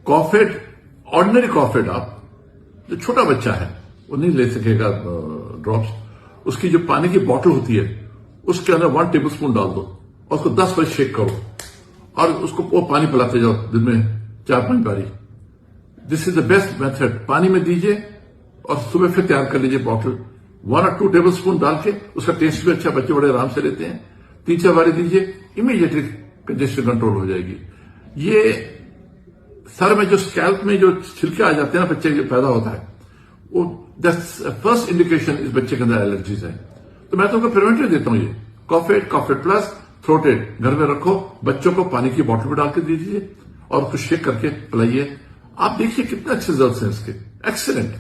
कॉफेड, ordinary कॉफेड आप, जो छोटा बच्चा है वो नहीं ले सकेगा ड्रॉप्स, उसकी जो पानी की बॉटल होती है उसके अंदर 1 टेबल स्पून डाल दो और उसको 10 बार शेक करो और उसको वो पानी पिलाते जाओ दिन में 4-5 बारी। This is the best method. पानी में दीजिए और सुबह फिर तैयार कर लीजिए बॉटल, 1 और 2 टेबल स्पून डाल के। उसका टेस्ट भी अच्छा, बच्चे बड़े आराम से लेते हैं। 3-4 बारी दीजिए, इमीडिएटली कंजेशन कंट्रोल हो जाएगी। ये सर में जो स्कैल्प में जो छिलके आ जाते हैं ना बच्चे के पैदा होता है, वो दैट्स फर्स्ट इंडिकेशन इस बच्चे के अंदर एलर्जीज है। तो मैं तुमको प्रिवेंटिव देता हूं, ये कॉफेड, कॉफेड प्लस, थ्रोटेड घर में रखो, बच्चों को पानी की बोतल में डाल के दीजिए और उसको शेक करके पिलाइए। आप देखिए कितने अच्छे रिजल्ट हैं इसके, एक्सीलेंट।